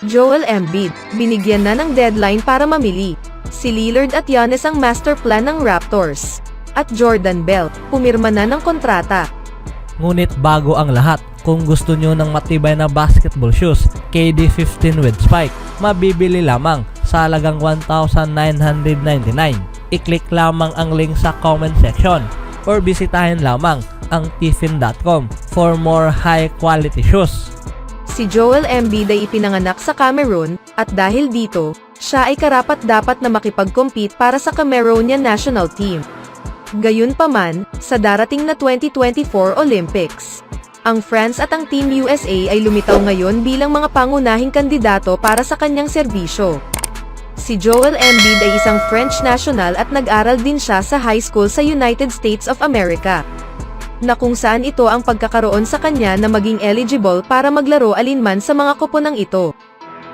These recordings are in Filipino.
Joel Embiid, binigyan na ng deadline para mamili. Si Lillard at Giannis ang master plan ng Raptors. At Jordan Bell, pumirma na ng kontrata. Ngunit bago ang lahat, kung gusto nyo ng matibay na basketball shoes, KD 15 with spike, mabibili lamang sa halagang $1,999. I-click lamang ang link sa comment section or bisitahin lamang ang tiffin.com for more high quality shoes. Si Joel Embiid ay ipinanganak sa Cameroon, at dahil dito, siya ay karapat-dapat na makipag-compete para sa Cameroonian national team. Gayunpaman, sa darating na 2024 Olympics, ang France at ang Team USA ay lumitaw ngayon bilang mga pangunahing kandidato para sa kanyang serbisyo. Si Joel Embiid ay isang French national at nag-aral din siya sa high school sa United States of America, na kung saan ito ang pagkakaroon sa kanya na maging eligible para maglaro alinman sa mga koponang ito.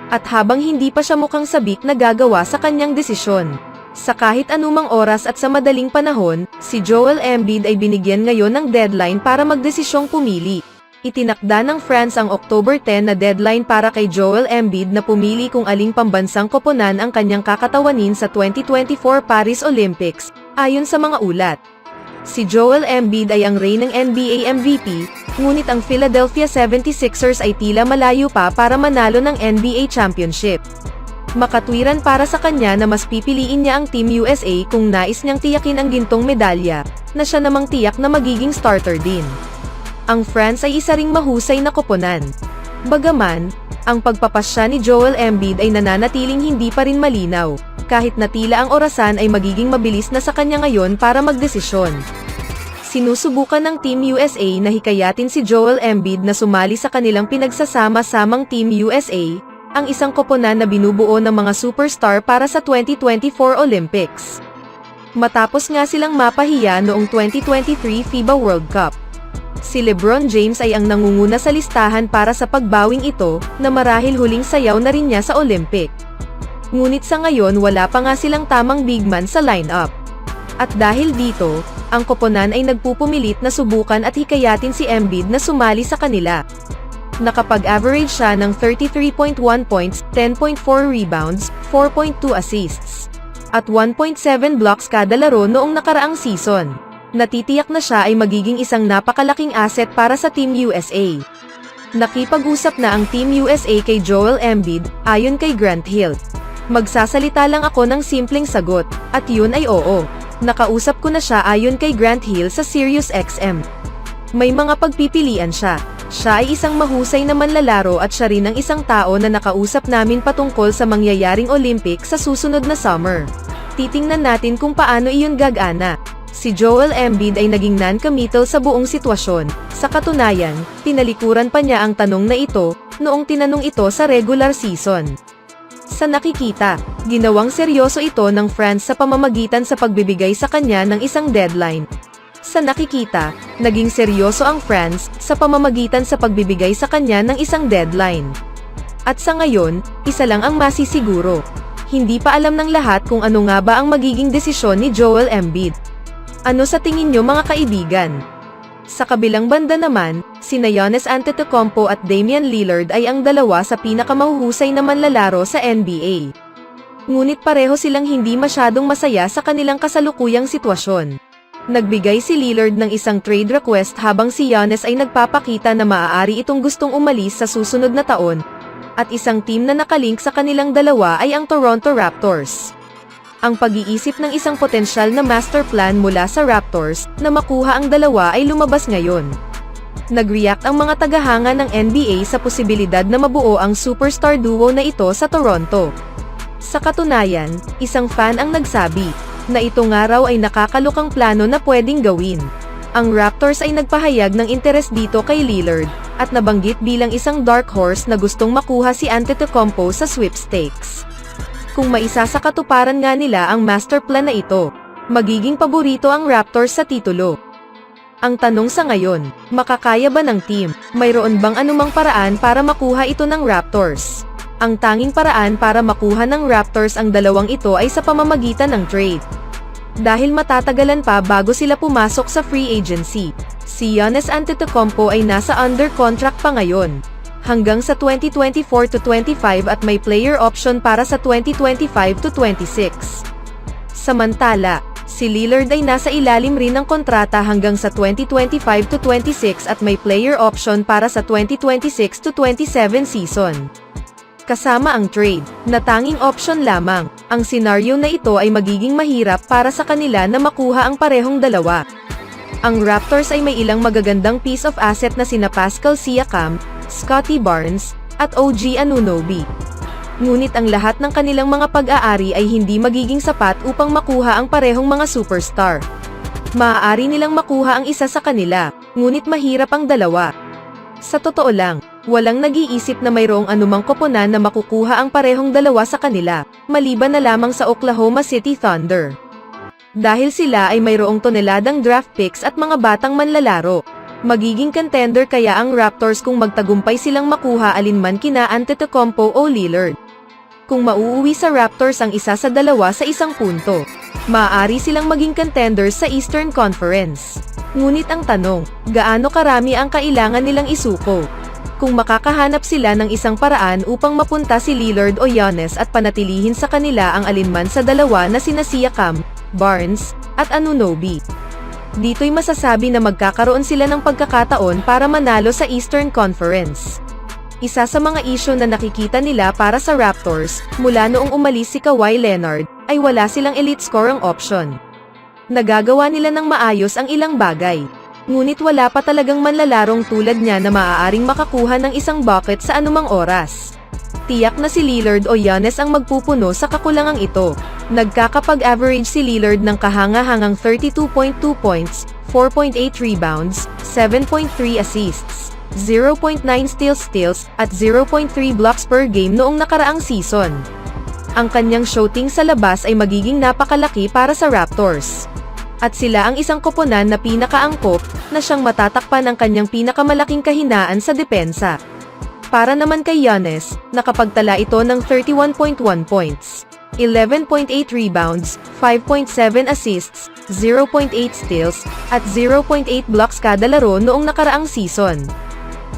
At habang hindi pa siya mukhang sabik na gagawa sa kanyang desisyon, sa kahit anumang oras at sa madaling panahon, si Joel Embiid ay binigyan ngayon ng deadline para magdesisyong pumili. Itinakda ng France ang October 10 na deadline para kay Joel Embiid na pumili kung aling pambansang koponan ang kanyang kakatawanin sa 2024 Paris Olympics, ayon sa mga ulat. Si Joel Embiid ay ang reynang NBA MVP, ngunit ang Philadelphia 76ers ay tila malayo pa para manalo ng NBA championship. Makatwiran para sa kanya na mas pipiliin niya ang Team USA kung nais niyang tiyakin ang gintong medalya, na siya namang tiyak na magiging starter din. Ang France ay isa ring mahusay na koponan. Bagaman, ang pagpapasya ni Joel Embiid ay nananatiling hindi pa rin malinaw, kahit na tila ang orasan ay magiging mabilis na sa kanya ngayon para magdesisyon. Sinusubukan ng Team USA na hikayatin si Joel Embiid na sumali sa kanilang pinagsasama-samang Team USA, ang isang koponan na binubuo ng mga superstar para sa 2024 Olympics. Matapos nga silang mapahiya noong 2023 FIBA World Cup. Si LeBron James ay ang nangunguna sa listahan para sa pagbawing ito, na marahil huling sayaw na rin niya sa Olympic. Ngunit sa ngayon wala pa nga silang tamang big man sa lineup. At dahil dito, ang koponan ay nagpupumilit na subukan at hikayatin si Embiid na sumali sa kanila. Nakapag-average siya ng 33.1 points, 10.4 rebounds, 4.2 assists, at 1.7 blocks kada laro noong nakaraang season. Natitiyak na siya ay magiging isang napakalaking asset para sa Team USA. Nakipag-usap na ang Team USA kay Joel Embiid, ayon kay Grant Hill. Magsasalita lang ako ng simpleng sagot, at yun ay oo. Nakausap ko na siya ayon kay Grant Hill sa SiriusXM. May mga pagpipilian siya. Siya ay isang mahusay na manlalaro at siya rin ang isang tao na nakausap namin patungkol sa mangyayaring Olympics sa susunod na summer. Titingnan natin kung paano iyon gagana. Si Joel Embiid ay naging non-committal sa buong sitwasyon. Sa katunayan, tinalikuran pa niya ang tanong na ito, noong tinanong ito sa regular season. Sa nakikita, ginawang seryoso ito ng France sa pamamagitan sa pagbibigay sa kanya ng isang deadline. Sa nakikita, naging seryoso ang France sa pamamagitan sa pagbibigay sa kanya ng isang deadline. At sa ngayon, isa lang ang masisiguro. Hindi pa alam ng lahat kung ano nga ba ang magiging desisyon ni Joel Embiid. Ano sa tingin nyo mga kaibigan? Sa kabilang banda naman, sina Giannis Antetokounmpo at Damian Lillard ay ang dalawa sa pinakamahuhusay na manlalaro sa NBA. Ngunit pareho silang hindi masyadong masaya sa kanilang kasalukuyang sitwasyon. Nagbigay si Lillard ng isang trade request habang si Giannis ay nagpapakita na maaari itong gustong umalis sa susunod na taon, at isang team na nakalink sa kanilang dalawa ay ang Toronto Raptors. Ang pag-iisip ng isang potensyal na master plan mula sa Raptors na makuha ang dalawa ay lumabas ngayon. Nag-react ang mga tagahanga ng NBA sa posibilidad na mabuo ang superstar duo na ito sa Toronto. Sa katunayan, isang fan ang nagsabi na ito nga raw ay nakakalukang plano na pwedeng gawin. Ang Raptors ay nagpahayag ng interes dito kay Lillard, at nabanggit bilang isang dark horse na gustong makuha si Antetokounmpo sa sweepstakes. Kung maisa sa katuparan nga nila ang master plan na ito, magiging paborito ang Raptors sa titulo. Ang tanong sa ngayon, makakaya ba ng team? Mayroon bang anumang paraan para makuha ito ng Raptors? Ang tanging paraan para makuha ng Raptors ang dalawang ito ay sa pamamagitan ng trade. Dahil matatagalan pa bago sila pumasok sa free agency, si Giannis Antetokounmpo ay nasa under contract pa ngayon. hanggang sa 2024-25 at may player option para sa 2025-26. Samantala, si Lillard ay nasa ilalim rin ng kontrata hanggang sa 2025-26 at may player option para sa 2026-27 season. Kasama ang trade, na tanging option lamang, ang senaryo na ito ay magiging mahirap para sa kanila na makuha ang parehong dalawa. Ang Raptors ay may ilang magagandang piece of asset na sina Pascal Siakam, Scottie Barnes, at OG Anunoby. Ngunit ang lahat ng kanilang mga pag-aari ay hindi magiging sapat upang makuha ang parehong mga superstar. Maaari nilang makuha ang isa sa kanila, ngunit mahirap ang dalawa. Sa totoo lang, walang nag-iisip na mayroong anumang koponan na makukuha ang parehong dalawa sa kanila, maliban na lamang sa Oklahoma City Thunder. Dahil sila ay mayroong toneladang draft picks at mga batang manlalaro. Magiging contender kaya ang Raptors kung magtagumpay silang makuha alinman kina Antetokounmpo o Lillard. Kung mauuwi sa Raptors ang isa sa dalawa sa isang punto, maaari silang maging contenders sa Eastern Conference. Ngunit ang tanong, gaano karami ang kailangan nilang isuko? Kung makakahanap sila ng isang paraan upang mapunta si Lillard o Giannis at panatilihin sa kanila ang alinman sa dalawa na sina Siakam, Barnes, at Anunoby. Dito'y masasabi na magkakaroon sila ng pagkakataon para manalo sa Eastern Conference. Isa sa mga isyu na nakikita nila para sa Raptors, mula noong umalis si Kawhi Leonard, ay wala silang elite scoring option. Nagagawa nila ng maayos ang ilang bagay. Ngunit wala pa talagang manlalarong tulad niya na maaaring makakuha ng isang bucket sa anumang oras. Tiyak na si Lillard o Giannis ang magpupuno sa kakulangang ito. Nagkakapag-average si Lillard ng kahanga-hangang 32.2 points, 4.8 rebounds, 7.3 assists, 0.9 steals at 0.3 blocks per game noong nakaraang season. Ang kanyang shooting sa labas ay magiging napakalaki para sa Raptors. At sila ang isang koponan na pinakaangkop, na siyang matatakpan ang kanyang pinakamalaking kahinaan sa depensa. Para naman kay Giannis, nakapagtala ito ng 31.1 points, 11.8 rebounds, 5.7 assists, 0.8 steals, at 0.8 blocks kada laro noong nakaraang season.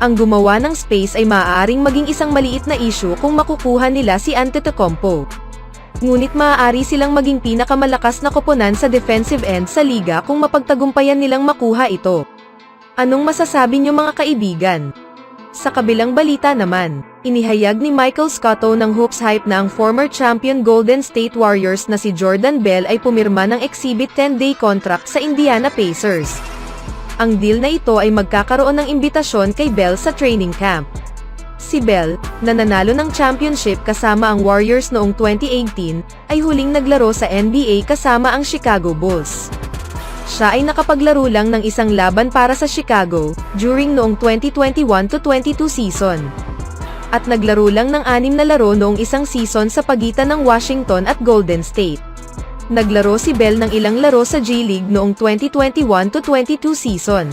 Ang gumawa ng space ay maaaring maging isang maliit na issue kung makukuha nila si Antetokounmpo. Ngunit maaari silang maging pinakamalakas na koponan sa defensive end sa liga kung mapagtagumpayan nilang makuha ito. Anong masasabi niyo mga kaibigan? Sa kabilang balita naman, inihayag ni Michael Scotto ng Hoops Hype na ang former champion Golden State Warriors na si Jordan Bell ay pumirma ng exhibit 10-day contract sa Indiana Pacers. Ang deal na ito ay magkakaroon ng imbitasyon kay Bell sa training camp. Si Bell, na nanalo ng championship kasama ang Warriors noong 2018, ay huling naglaro sa NBA kasama ang Chicago Bulls. Siya ay nakapaglaro lang ng isang laban para sa Chicago, during noong 2021-22 season. At naglaro lang ng 6 na laro noong isang season sa pagitan ng Washington at Golden State. Naglaro si Bell ng ilang laro sa G-League noong 2021-22 season.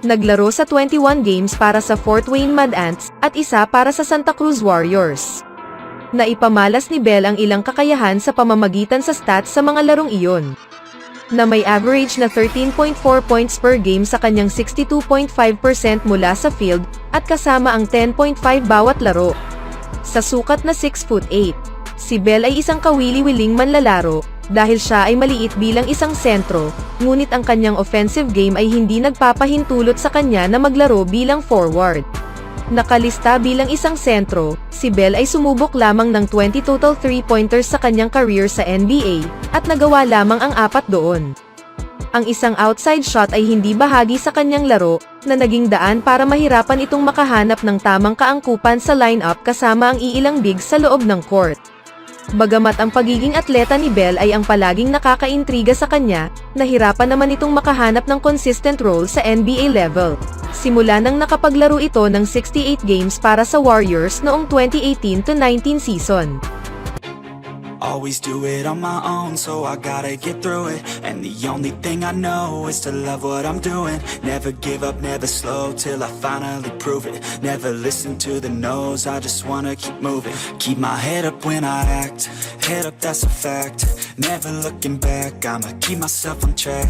Naglaro sa 21 games para sa Fort Wayne Mad Ants, at isa para sa Santa Cruz Warriors. Naipamalas ni Bell ang ilang kakayahan sa pamamagitan sa stats sa mga larong iyon. Na may average na 13.4 points per game sa kanyang 62.5% mula sa field, at kasama ang 10.5 bawat laro. Sa sukat na 6'8", si Bell ay isang kawili-wiling manlalaro, dahil siya ay maliit bilang isang sentro, ngunit ang kanyang offensive game ay hindi nagpapahintulot sa kanya na maglaro bilang forward. Nakalista bilang isang sentro, si Bell ay sumubok lamang ng 20 total 3-pointers sa kanyang career sa NBA, at nagawa lamang ang 4 doon. Ang isang outside shot ay hindi bahagi sa kanyang laro, na naging daan para mahirapan itong makahanap ng tamang kaangkupan sa lineup kasama ang iilang bigs sa loob ng court. Bagamat ang pagiging atleta ni Bell ay ang palaging nakakaintriga sa kanya, nahirapan naman itong makahanap ng consistent role sa NBA level. Simula nang nakapaglaro ito ng 68 games para sa Warriors noong 2018-19 season. Always do it on my own, so I gotta get through it. And the only thing I know is to love what I'm doing. Never give up, never slow, till I finally prove it. Never listen to the no's, I just wanna keep moving. Keep my head up when I act, head up, that's a fact. Never looking back, I'ma keep myself on track.